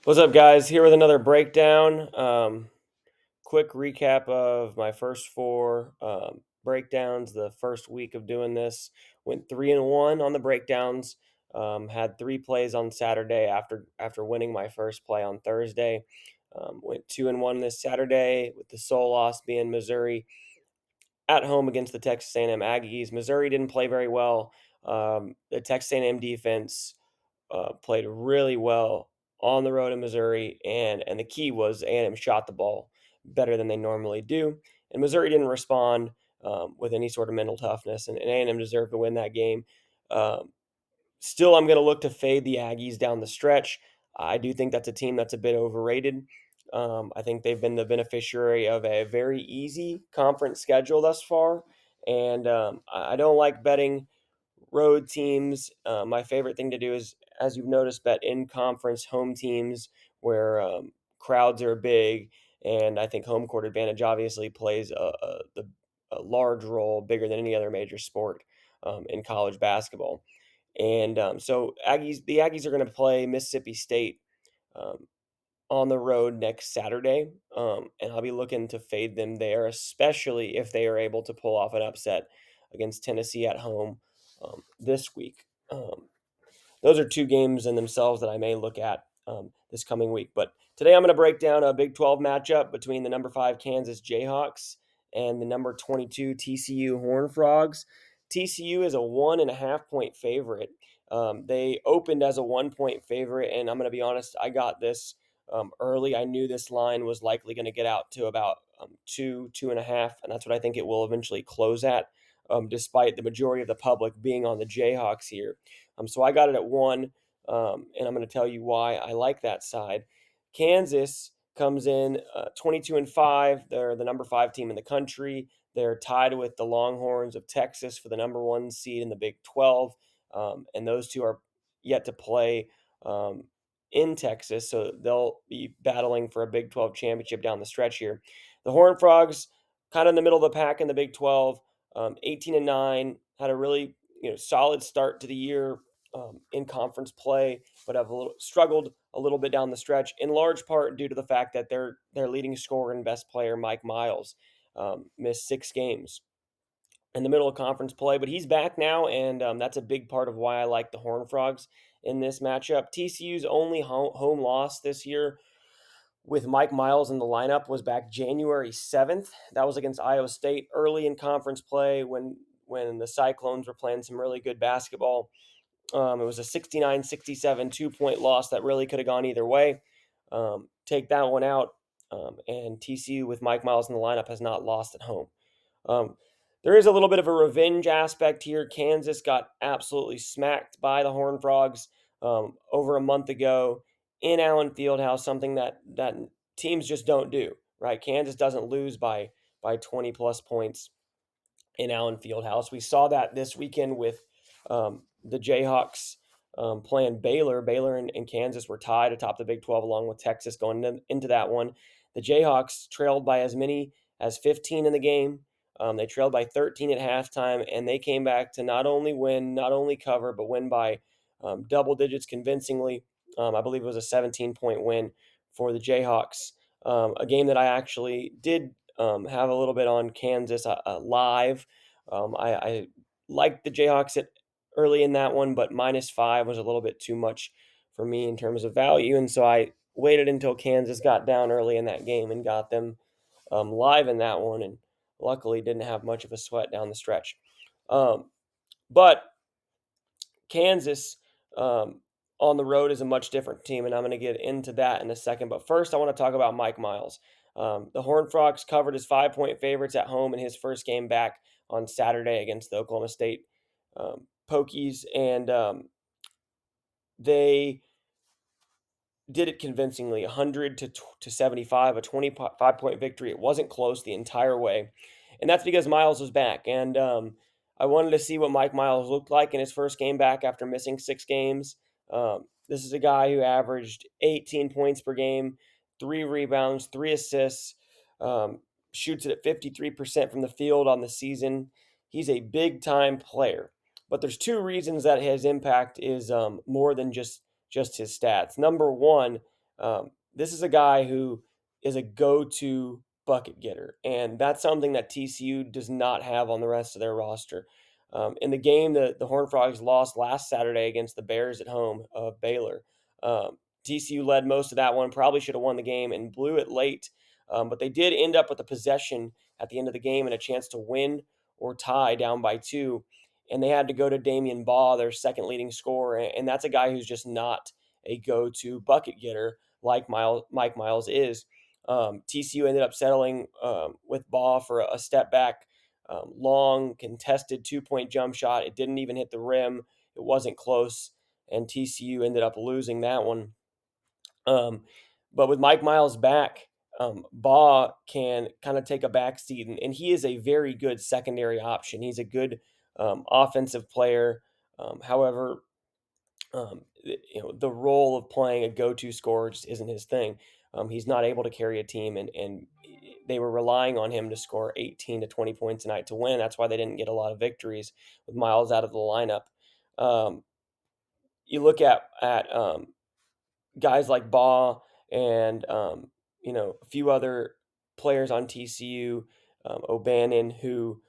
What's up, guys? Here with another breakdown. Quick recap of my first four breakdowns. The first week of doing this went 3-1 on the breakdowns. Had three plays on Saturday after winning my first play on Thursday. Went 2-1 this Saturday with the sole loss being Missouri at home against the Texas A&M Aggies. Missouri didn't play very well. The Texas A&M defense played really well on the road in Missouri, and the key was A&M shot the ball better than they normally do, and Missouri didn't respond with any sort of mental toughness, and A&M deserved to win that game. Um, Still, I'm going to look to fade the Aggies down the stretch. I do think that's a team that's a bit overrated. I think they've been the beneficiary of a very easy conference schedule thus far, and I don't like betting road teams. My favorite thing to do is, as you've noticed, bet in conference home teams where crowds are big, and I think home court advantage obviously plays a large role, bigger than any other major sport in college basketball. And so the Aggies are going to play Mississippi State um, on the road next Saturday, and I'll be looking to fade them there, especially if they are able to pull off an upset against Tennessee at home this week. Those are two games in themselves that I may look at this coming week. But today I'm going to break down a Big 12 matchup between the number 5 Kansas Jayhawks and the number 22 TCU Horned Frogs. TCU is a 1.5 point favorite. They opened as a 1 point favorite, and I'm going to be honest, I got this early. I knew this line was likely going to get out to about 2.5, and that's what I think it will eventually close at, despite the majority of the public being on the Jayhawks here. So I got it at 1, and I'm going to tell you why I like that side. Kansas comes in 22-5. They're the number 5 team in the country. They're tied with the Longhorns of Texas for the number 1 seed in the Big 12, and those two are yet to play in Texas, so they'll be battling for a Big 12 championship down the stretch here. The Horned Frogs, kind of in the middle of the pack in the Big 12, 18-9, had a really solid start to the year in conference play, but have struggled a little bit down the stretch, in large part due to the fact that their leading scorer and best player, Mike Miles, missed 6 games in the middle of conference play, but he's back now, and that's a big part of why I like the Horned Frogs in this matchup. TCU's only home loss this year with Mike Miles in the lineup was back January 7th. That was against Iowa State early in conference play when the Cyclones were playing some really good basketball. It was a 69-67 2 point loss that really could have gone either way. Take that one out, and TCU with Mike Miles in the lineup has not lost at home. Um, there is a little bit of a revenge aspect here. Kansas got absolutely smacked by the Horned Frogs over a month ago in Allen Fieldhouse, something that teams just don't do. Right? Kansas doesn't lose by 20 plus points in Allen Fieldhouse. We saw that this weekend with the Jayhawks playing Baylor. Baylor and Kansas were tied atop the Big 12 along with Texas going into that one. The Jayhawks trailed by as many as 15 in the game. They trailed by 13 at halftime, and they came back to not only win, not only cover, but win by double digits convincingly. I believe it was a 17-point win for the Jayhawks. A game that I actually did have a little bit on Kansas live. I liked the Jayhawks early in that one, but -5 was a little bit too much for me in terms of value, and so I waited until Kansas got down early in that game and got them live in that one, and luckily didn't have much of a sweat down the stretch. But Kansas on the road is a much different team, and I'm going to get into that in a second. But first, I want to talk about Mike Miles. The Horned Frogs covered as 5 point favorites at home in his first game back on Saturday against the Oklahoma State Pokies, and they did it convincingly, 100 to 75, a 25-point victory. It wasn't close the entire way, and that's because Miles was back. And I wanted to see what Mike Miles looked like in his first game back after missing 6 games. This is a guy who averaged 18 points per game, 3 rebounds, 3 assists, shoots it at 53% from the field on the season. He's a big time player, but there's two reasons that his impact is more than just his stats. Number one, This is a guy who is a go-to bucket getter, and that's something that TCU does not have on the rest of their roster. In the game that the Horned Frogs lost last Saturday against the Bears at home of Baylor, TCU led most of that one, probably should have won the game and blew it late, but they did end up with a possession at the end of the game and a chance to win or tie down by two. And they had to go to Damian Baugh, their second leading scorer, and that's a guy who's just not a go-to bucket getter like Mike Miles is. TCU ended up settling with Baugh for a step back, long contested 2-point jump shot. It didn't even hit the rim. It wasn't close, and TCU ended up losing that one. Um, but with Mike Miles back, Baugh can kind of take a back seat, and he is a very good secondary option. He's a good offensive player. However, the role of playing a go-to scorer just isn't his thing. He's not able to carry a team, and they were relying on him to score 18 to 20 points a night to win. That's why they didn't get a lot of victories with Miles out of the lineup. Um, you look at guys like Baugh and a few other players on TCU, O'Bannon, who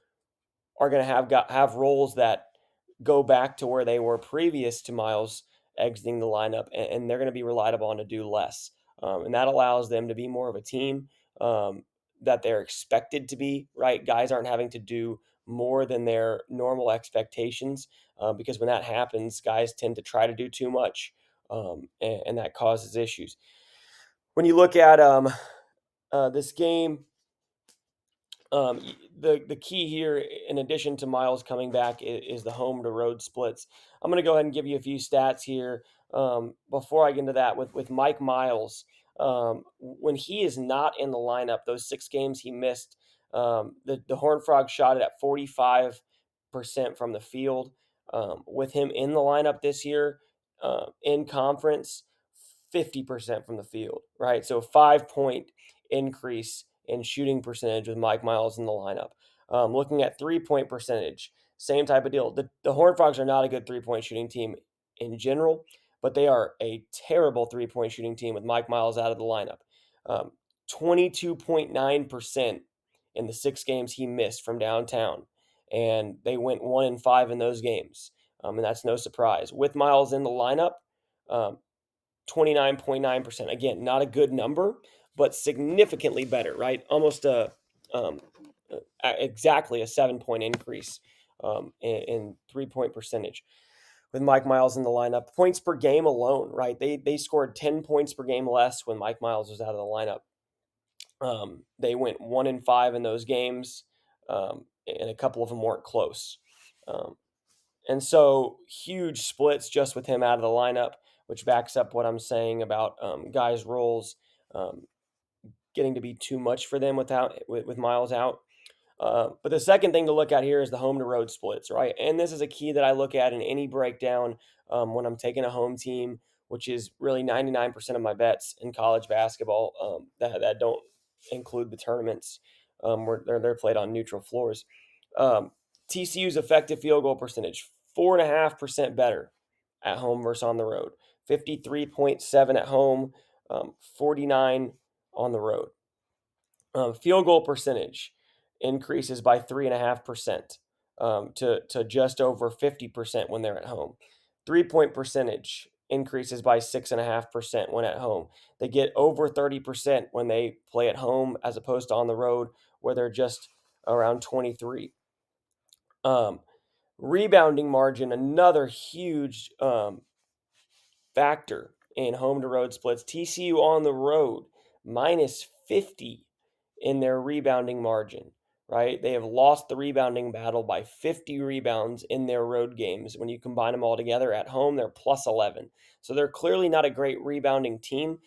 are going to have roles that go back to where they were previous to Miles exiting the lineup, and they're going to be relied upon to do less, and that allows them to be more of a team um, that they're expected to be. Right, guys aren't having to do more than their normal expectations because when that happens, guys tend to try to do too much, and that causes issues. When you look at this game, the key here, in addition to Miles coming back, is the home to road splits. I'm going to go ahead and give you a few stats here before I get into that. With Mike Miles, when he is not in the lineup, those 6 games he missed, the Horned Frogs shot it at 45% from the field. With him in the lineup this year, in conference, 50% from the field. Right, so 5 point increase in shooting percentage with Mike Miles in the lineup. Looking at 3 point percentage, same type of deal. The Horned Frogs are not a good 3 point shooting team in general, but they are a terrible 3 point shooting team with Mike Miles out of the lineup. 22.9% in the 6 games he missed from downtown, and they went 1-5 in those games. And that's no surprise. With Miles in the lineup, um, 29.9%. Again, not a good number, but significantly better, right? Almost um, exactly a 7 point increase in 3 point percentage with Mike Miles in the lineup. Points per game alone, right? They scored 10 points per game less when Mike Miles was out of the lineup. They went 1-5 in those games, and a couple of them weren't close. Um, and so huge splits just with him out of the lineup, which backs up what I'm saying about guys' roles um, getting to be too much for them with Miles out. But the second thing to look at here is the home to road splits, right? And this is a key that I look at in any breakdown when I'm taking a home team, which is really 99% of my bets in college basketball that don't include the tournaments where they're played on neutral floors. Um, TCU's effective field goal percentage, 4.5% better at home versus on the road, 53.7 at home, 49 on the road. Field goal percentage increases by 3.5% to just over 50% when they're at home. 3 point percentage increases by 6.5% when at home. They get over 30% when they play at home as opposed to on the road where they're just around 23. Um, Rebounding margin, another huge factor in home to road splits. TCU on the road, minus 50 in their rebounding margin, right? They have lost the rebounding battle by 50 rebounds in their road games. When you combine them all together at home, they're plus 11. So they're clearly not a great rebounding team.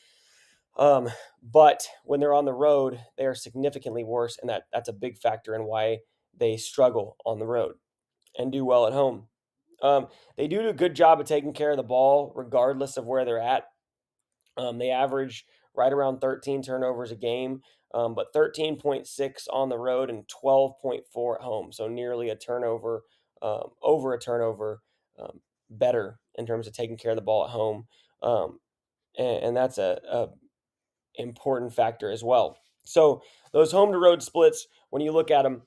But when they're on the road, they are significantly worse. And that's a big factor in why they struggle on the road and do well at home. They do a good job of taking care of the ball, regardless of where they're at. They average right around 13 turnovers a game, but 13.6 on the road and 12.4 at home. So nearly a turnover, over a turnover, better in terms of taking care of the ball at home. Um, and that's a important factor as well. So those home to road splits, when you look at them,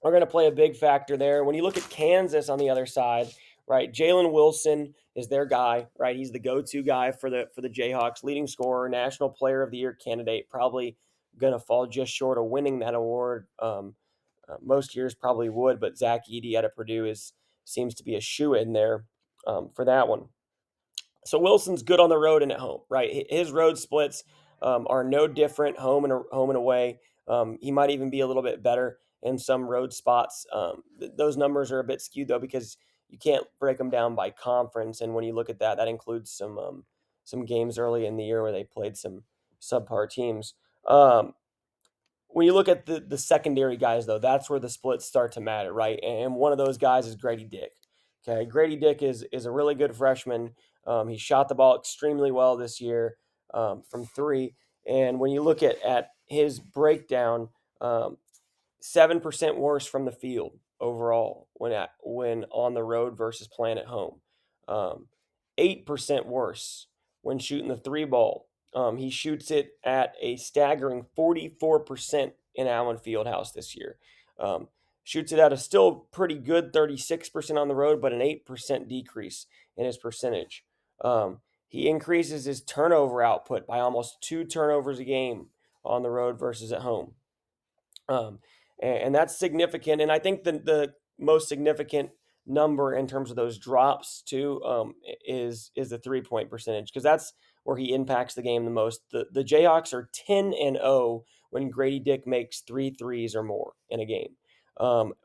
are going to play a big factor there. When you look at Kansas on the other side, right? Jalen Wilson is their guy, right? He's the go-to guy for the Jayhawks, leading scorer, National Player of the Year candidate. Probably going to fall just short of winning that award. Most years probably would, but Zach Edey out of Purdue is seems to be a shoe in there for that one. So Wilson's good on the road and at home, right? His road splits are no different home and away. He might even be a little bit better in some road spots. Those numbers are a bit skewed though because you can't break them down by conference. And when you look at that, that includes some games early in the year where they played some subpar teams. Um, when you look at the secondary guys, though, that's where the splits start to matter, right? And one of those guys is Grady Dick. Okay, Grady Dick is a really good freshman. He shot the ball extremely well this year from three. And when you look at his breakdown, um, 7% worse from the field overall when on the road versus playing at home. 8% worse when shooting the three ball. He shoots it at a staggering 44% in Allen Fieldhouse this year. Um, Shoots it at a still pretty good 36% on the road, but an 8% decrease in his percentage. He increases his turnover output by almost 2 turnovers a game on the road versus at home. Um, and that's significant. And I think the most significant number in terms of those drops too is the 3 point percentage because that's where he impacts the game the most. The Jayhawks are 10-0 when Grady Dick makes three threes or more in a game.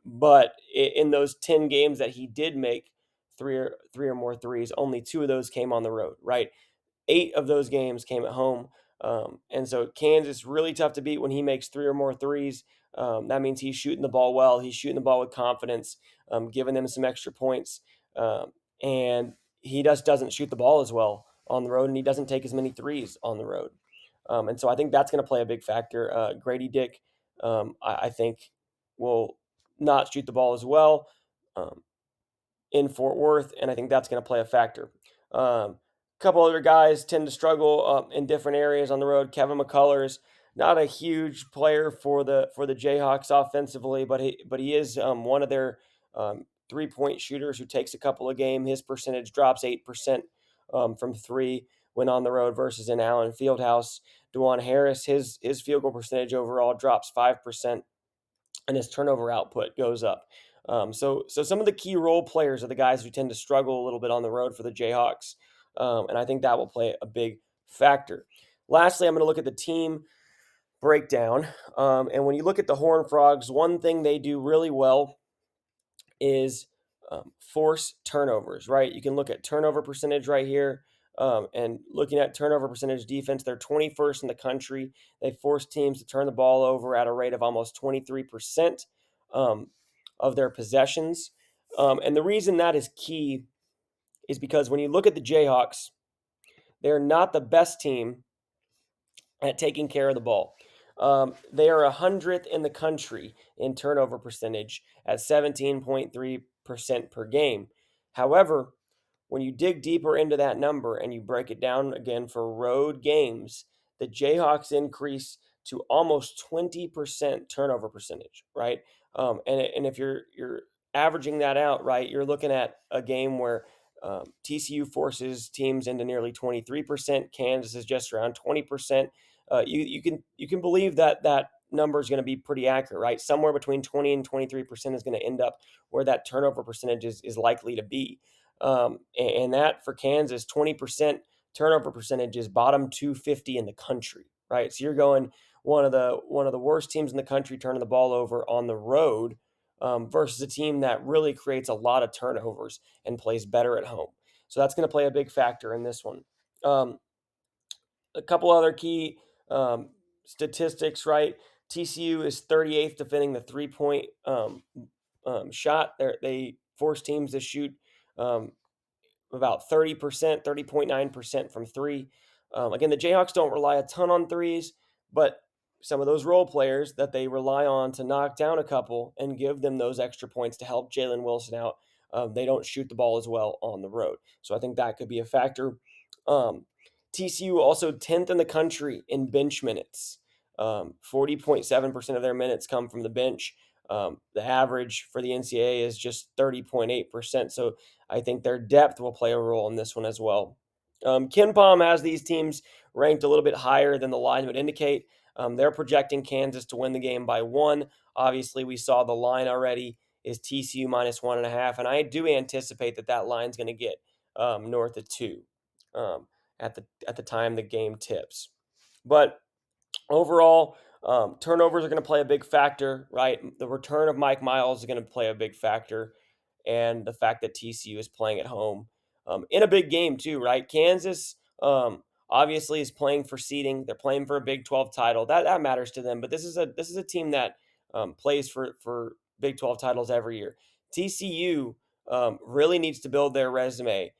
But in those 10 games that he did make three or more threes, only two of those came on the road, right? 8 of those games came at home. And so Kansas really tough to beat when he makes three or more threes. That means he's shooting the ball well. He's shooting the ball with confidence, giving them some extra points. And he just doesn't shoot the ball as well on the road, and he doesn't take as many threes on the road. And so I think that's going to play a big factor. Grady Dick, I think, will not shoot the ball as well. Um, in Fort Worth, and I think that's going to play a factor. A couple other guys tend to struggle in different areas on the road. Kevin McCullers, not a huge player for the Jayhawks offensively, but he is one of their 3 point shooters who takes a couple a game. His percentage drops 8% from three when on the road versus in Allen Fieldhouse. DeJuan Harris, his field goal percentage overall drops 5% and his turnover output goes up. So some of the key role players are the guys who tend to struggle a little bit on the road for the Jayhawks, and I think that will play a big factor. Lastly, I'm going to look at the team breakdown, and when you look at the Horned Frogs, one thing they do really well is force turnovers, right? You can look at turnover percentage right here. And looking at turnover percentage defense, they're 21st in the country. They force teams to turn the ball over at a rate of almost 23% um, of their possessions. And the reason that is key is because when you look at the Jayhawks, they're not the best team at taking care of the ball. They are 100th in the country in turnover percentage at 17.3% per game. However, when you dig deeper into that number and you break it down again for road games, the Jayhawks increase to almost 20% turnover percentage, right? And if you're averaging that out, right, you're looking at a game where TCU forces teams into nearly 23%. Kansas is just around 20%. You can believe that that number is going to be pretty accurate, right? Somewhere between 20 and 23% is going to end up where that turnover percentage is likely to be. And that for Kansas, 20% turnover percentage is bottom 250 in the country, right? So you're going one of the worst teams in the country turning the ball over on the road versus a team that really creates a lot of turnovers and plays better at home. So that's going to play a big factor in this one. Um, a couple other key statistics, right? TCU is 38th defending the 3 point shot. They force teams to shoot um, about 30%, 30.9% from three. Again, the Jayhawks don't rely a ton on threes, but some of those role players that they rely on to knock down a couple and give them those extra points to help Jalen Wilson out, they don't shoot the ball as well on the road. So I think that could be a factor. Um, TCU also 10th in the country in bench minutes. 40.7% of their minutes come from the bench. The average for the NCAA is just 30.8%. So I think their depth will play a role in this one as well. Ken Palm has these teams ranked a little bit higher than the line would indicate. They're projecting Kansas to win the game by one. Obviously, we saw the line already is TCU minus 1.5, and I do anticipate that that line's going to get north of two um, at the time the game tips. But overall, turnovers are going to play a big factor, right? The return of Mike Miles is going to play a big factor, and the fact that TCU is playing at home in a big game too, right? Kansas obviously is playing for seeding; they're playing for a Big 12 title. That matters to them. But this is a team that plays for Big 12 titles every year. TCU really needs to build their resume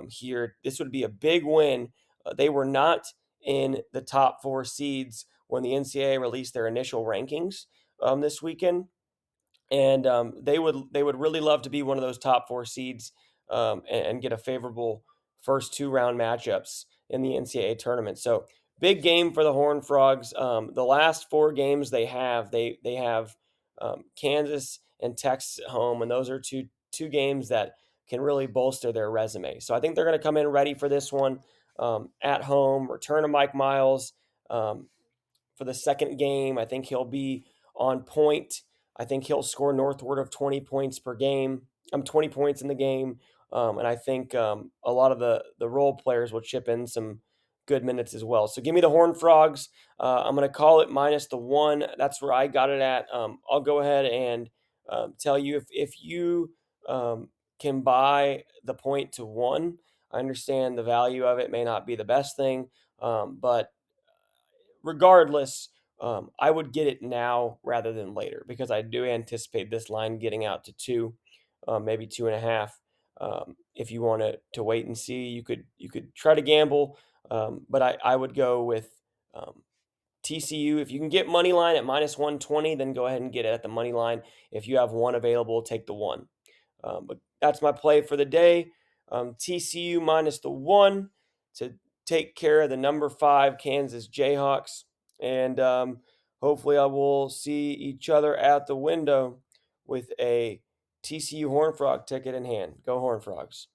here. This would be a big win. They were not in the top four seeds when the NCAA released their initial rankings this weekend, and they would really love to be one of those top four seeds and get a favorable first two round matchups in the NCAA tournament. So big game for the Horned Frogs. The last four games they have Kansas and Texas at home, and those are two games that can really bolster their resume. So I think they're going to come in ready for this one at home. Return of Mike Miles. For the second game. I think he'll be on point. I think he'll score northward of 20 points per game. 20 points in the game. And I think a lot of the role players will chip in some good minutes as well. So give me the Horned Frogs. I'm going to call it minus the one. That's where I got it at. I'll go ahead and tell you if you can buy the point to one. I understand the value of it may not be the best thing, but regardless, I would get it now rather than later because I do anticipate this line getting out to two, maybe 2.5. If you want to wait and see, you could try to gamble, but I would go with TCU. If you can get money line at minus 120, then go ahead and get it at the money line. If you have one available, take the one. But that's my play for the day. TCU minus the one to take care of the number 5 Kansas Jayhawks. And hopefully, I will see each other at the window with a TCU Horn Frog ticket in hand. Go Horn Frogs.